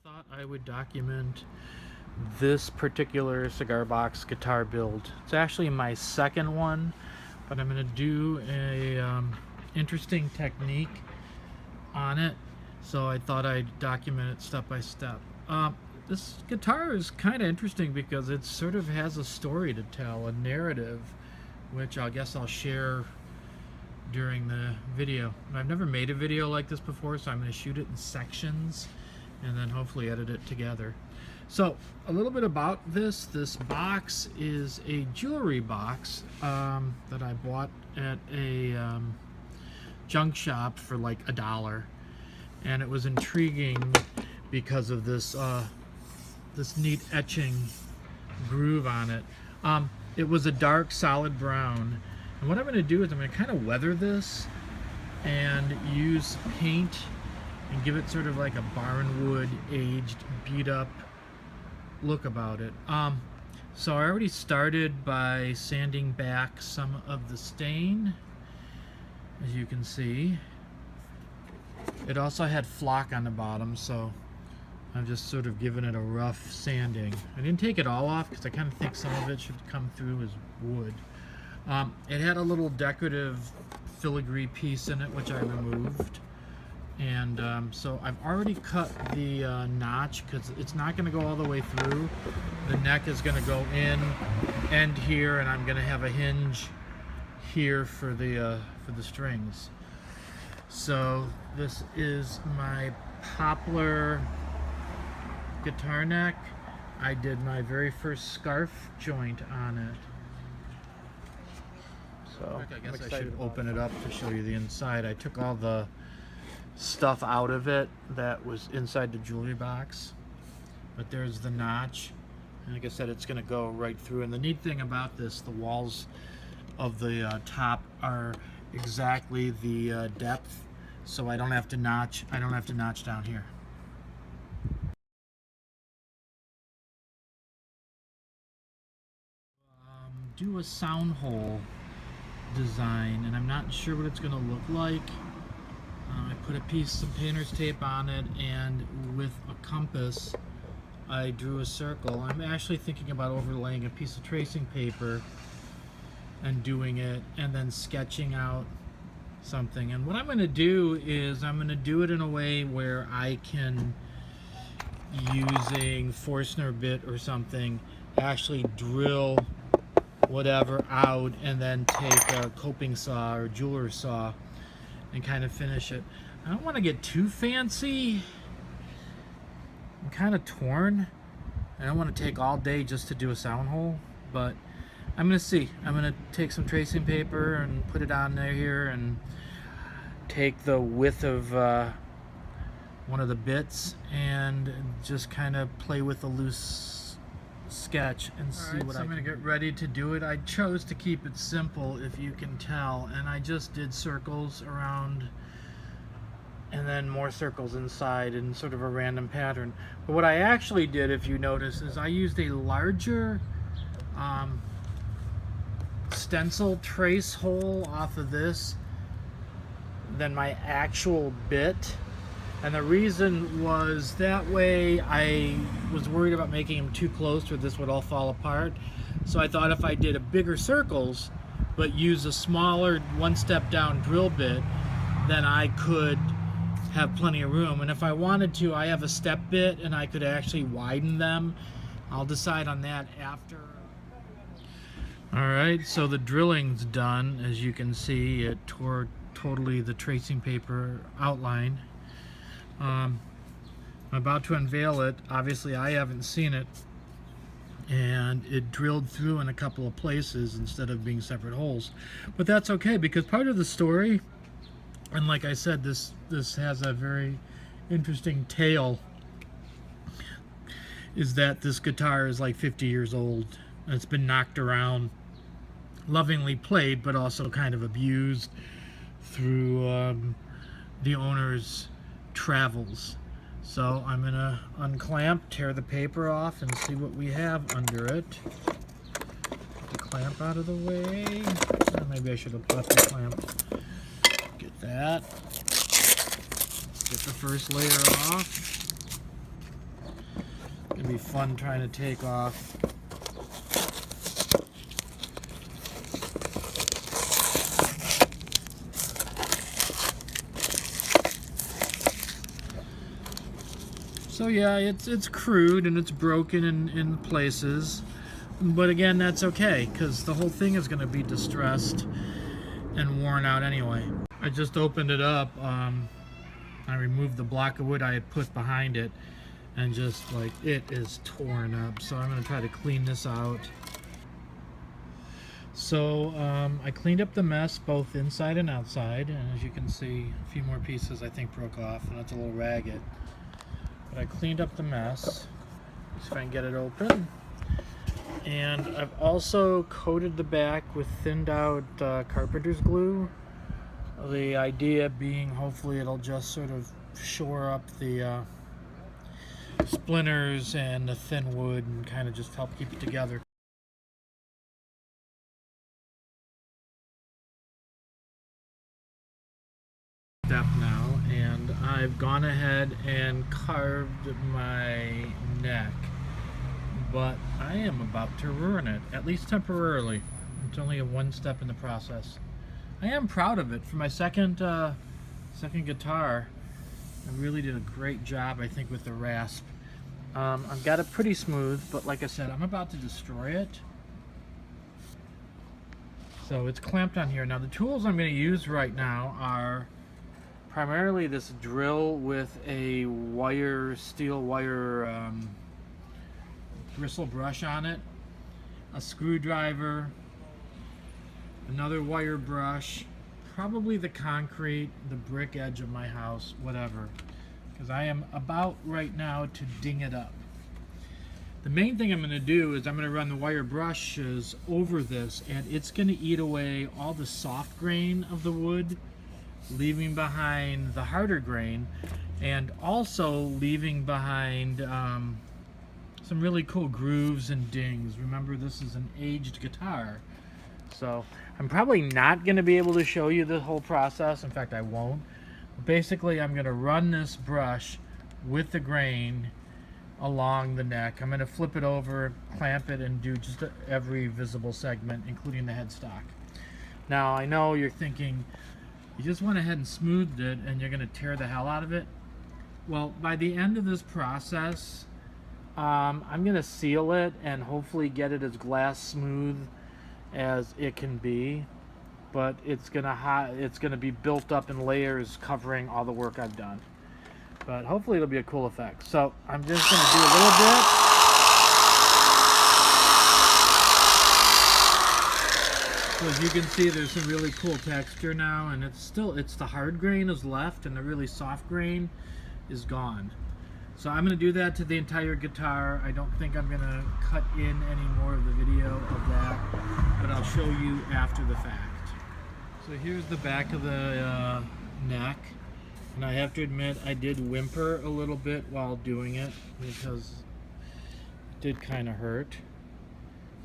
Thought I would document this particular cigar box guitar build. It's actually my second one, but I'm going to do a interesting technique on it, so I thought I'd document it step by step. This guitar is kind of interesting because it sort of has a story to tell, a narrative, which I guess I'll share during the video. I've never made a video like this before, so I'm going to shoot it in sections and then hopefully edit it together. So a little bit about this box is a jewelry box that I bought at a junk shop for like $1, and it was intriguing because of this this neat etching groove on it. It was a dark solid brown, and what I'm going to do is I'm going to kind of weather this and use paint and give it sort of like a barnwood aged beat up look about it. So I already started by sanding back some of the stain, as you can see. It also had flock on the bottom, so I'm just sort of giving it a rough sanding. I didn't take it all off because I kind of think some of it should come through as wood. It had a little decorative filigree piece in it, which I removed. And so I've already cut the notch because it's not going to go all the way through. The neck is going to go in, end here, and I'm going to have a hinge here for the strings. So this is my poplar guitar neck. I did my very first scarf joint on it. So I guess I should open it up to show you the inside. I took all the stuff out of it that was inside the jewelry box, but there's the notch, and like I said, it's going to go right through. And the neat thing about this, the walls of the top are exactly the depth, so I don't have to notch down here. Do a sound hole design, and I'm not sure what it's going to look like. I put some painter's tape on it, and with a compass I drew a circle. I'm actually thinking about overlaying a piece of tracing paper and doing it, and then sketching out something. And what I'm going to do is I'm going to do it in a way where I can, using Forstner bit or something, actually drill whatever out and then take a coping saw or jeweler's saw and kind of finish it. I don't want to get too fancy. I'm kind of torn. I don't want to take all day just to do a sound hole, but I'm going to see. I'm going to take some tracing paper and put it on there here and take the width of one of the bits and just kind of play with a loose sketch and see what I'm going to get ready to do it. I chose to keep it simple, if you can tell, and I just did circles around and then more circles inside in sort of a random pattern. But what I actually did, if you notice, is I used a larger stencil trace hole off of this than my actual bit. And the reason was that way I was worried about making them too close or this would all fall apart. So I thought if I did a bigger circles but use a smaller one step down drill bit, then I could have plenty of room. And if I wanted to, I have a step bit and I could actually widen them. I'll decide on that after. Alright, so the drilling's done. As you can see, it tore totally the tracing paper outline. I'm about to unveil it. Obviously I haven't seen it, and it drilled through in a couple of places instead of being separate holes, but that's okay because part of the story, and like I said, this has a very interesting tale, is that this guitar is like 50 years old. It's been knocked around, lovingly played, but also kind of abused through the owner's travels. So I'm gonna unclamp, tear the paper off, and see what we have under it. Get the clamp out of the way. Maybe I should have left the clamp. Get that. Get the first layer off. be fun trying to take off. So yeah, it's crude and it's broken in places, but again, that's okay because the whole thing is going to be distressed and worn out anyway. I just opened it up. I removed the block of wood I had put behind it, and just like it is torn up. So I'm going to try to clean this out. So I cleaned up the mess both inside and outside, and as you can see, a few more pieces I think broke off, and it's a little ragged. But I cleaned up the mess. See if I can get it open. And I've also coated the back with thinned out carpenter's glue. The idea being hopefully it'll just sort of shore up the splinters and the thin wood and kind of just help keep it together. Step now, and I've gone ahead and carved my neck, but I am about to ruin it, at least temporarily. It's only one step in the process. I am proud of it. For my second guitar, I really did a great job, I think, with the rasp. I've got it pretty smooth, but like I said, I'm about to destroy it. So it's clamped on here. Now the tools I'm going to use right now are primarily this drill with a steel wire bristle brush on it, a screwdriver, another wire brush, probably the concrete, the brick edge of my house, whatever, because I am about right now to ding it up. The main thing I'm going to do is I'm going to run the wire brushes over this, and it's going to eat away all the soft grain of the wood, leaving behind the harder grain, and also leaving behind some really cool grooves and dings. Remember, this is an aged guitar, so I'm probably not going to be able to show you the whole process. In fact, I won't. Basically, I'm going to run this brush with the grain along the neck. I'm going to flip it over, clamp it, and do just every visible segment, including the headstock. Now, I know you're thinking, you just went ahead and smoothed it and you're going to tear the hell out of it. Well, by the end of this process, I'm going to seal it and hopefully get it as glass smooth as it can be, but it's going to be built up in layers covering all the work I've done. But hopefully it'll be a cool effect. So I'm just going to do a little bit. So as you can see, there's some really cool texture now, and it's the hard grain is left and the really soft grain is gone. So I'm going to do that to the entire guitar. I don't think I'm going to cut in any more of the video of that, but I'll show you after the fact. So here's the back of the neck, and I have to admit I did whimper a little bit while doing it because it did kind of hurt.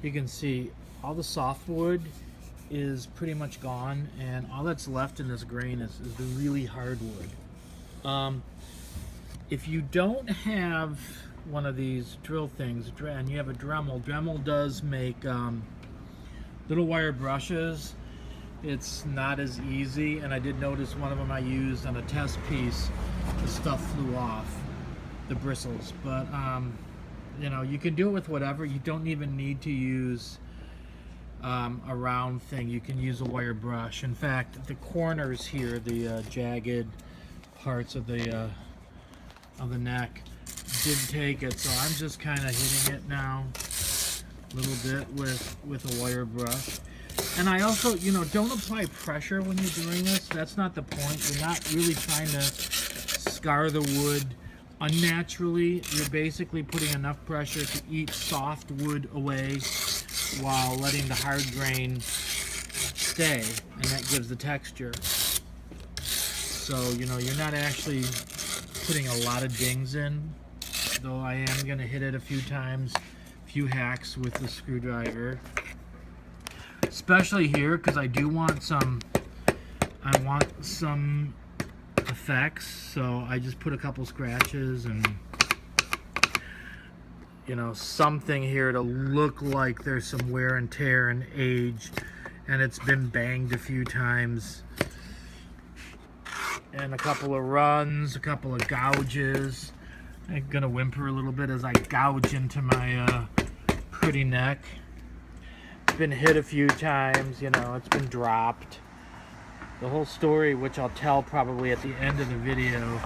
You can see all the softwood is pretty much gone, and all that's left in this grain is the really hard wood. If you don't have one of these drill things and you have a Dremel does make little wire brushes. It's not as easy, and I did notice one of them I used on a test piece, the stuff flew off, the bristles. But you know, you can do it with whatever. You don't even need to use a round thing. You can use a wire brush. In fact, the corners here, the jagged parts of the neck didn't take it, so I'm just kind of hitting it now a little bit with a wire brush. And I also, you know, don't apply pressure when you're doing this. That's not the point. You're not really trying to scar the wood unnaturally. You're basically putting enough pressure to eat soft wood away while letting the hard grain stay, and that gives the texture. So, you know, you're not actually putting a lot of dings in, though I am going to hit it a few times, a few hacks with the screwdriver. Especially here, because I want some effects, so I just put a couple scratches, and you know, something here to look like there's some wear and tear and age, and it's been banged a few times, and a couple of runs, a couple of gouges. I'm gonna whimper a little bit as I gouge into my pretty neck. It's been hit a few times, you know, it's been dropped. The whole story, which I'll tell probably at the end of the video,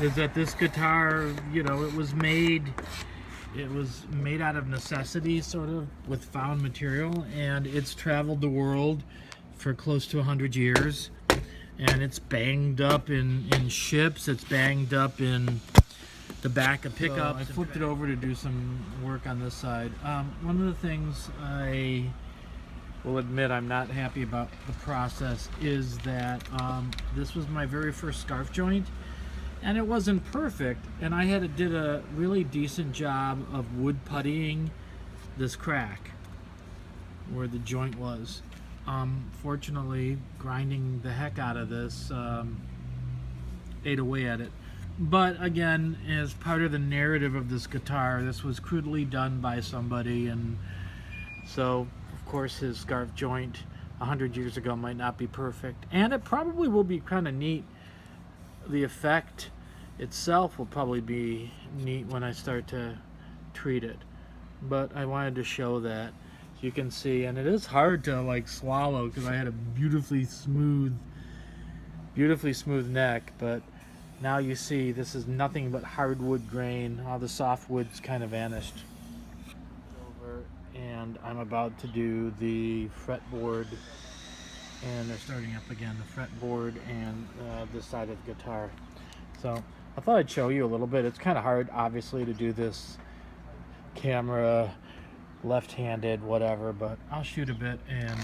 is that this guitar, you know, it was made out of necessity, sort of, with found material, and it's traveled the world for close to 100 years, and it's banged up in ships, it's banged up in the back of pickups. So I flipped it over to do some work on this side. One of the things I will admit I'm not happy about the process is that this was my very first scarf joint, and it wasn't perfect, and I did a really decent job of wood puttying this crack where the joint was. Fortunately, grinding the heck out of this ate away at it. But again, as part of the narrative of this guitar, this was crudely done by somebody, and so of course his scarf joint 100 years ago might not be perfect, and it probably will be kind of neat. The effect itself will probably be neat when I start to treat it, but I wanted to show that so you can see. And it is hard to like swallow because I had a beautifully smooth neck, but now you see this is nothing but hardwood grain. All the soft wood's kind of vanished. Over, and I'm about to do the fretboard, and they're starting up again, the fretboard and this side of the guitar. So I thought I'd show you a little bit. It's kind of hard, obviously, to do this camera left-handed, whatever, but I'll shoot a bit and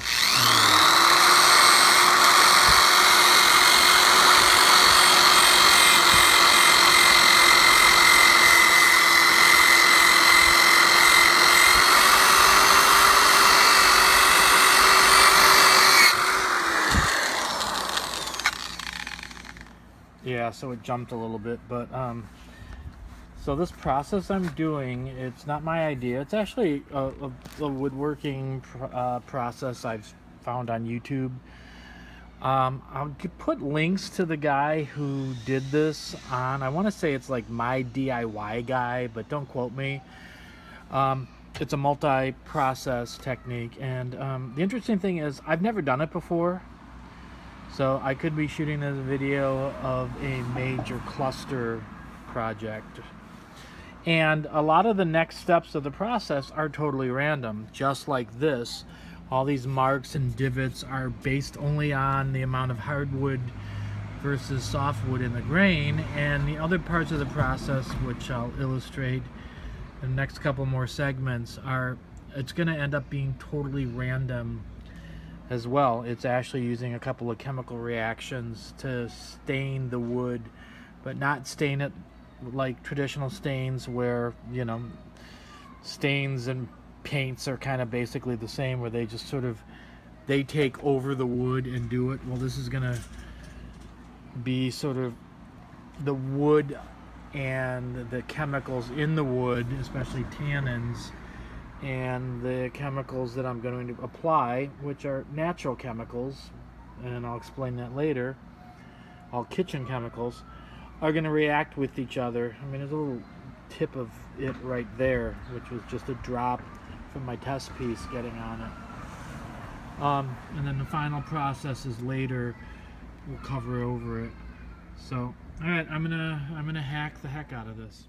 yeah, so it jumped a little bit, but so this process I'm doing, it's not my idea. It's actually a woodworking process I've found on YouTube. I'll put links to the guy who did this on, I want to say it's like My DIY Guy, but don't quote me. It's a multi-process technique, and the interesting thing is I've never done it before. So I could be shooting a video of a major cluster project. And a lot of the next steps of the process are totally random, just like this. All these marks and divots are based only on the amount of hardwood versus softwood in the grain, and the other parts of the process, which I'll illustrate in the next couple more segments, it's going to end up being totally random as well. It's actually using a couple of chemical reactions to stain the wood, but not stain it like traditional stains where, you know, stains and paints are kind of basically the same, where they just sort of, they take over the wood and do it. Well, this is gonna be sort of the wood and the chemicals in the wood, especially tannins, and the chemicals that I'm going to apply, which are natural chemicals, and I'll explain that later, all kitchen chemicals, are going to react with each other. I mean, there's a little tip of it right there, which was just a drop from my test piece getting on it. And then the final processes later will cover over it. So, all right, I'm gonna hack the heck out of this.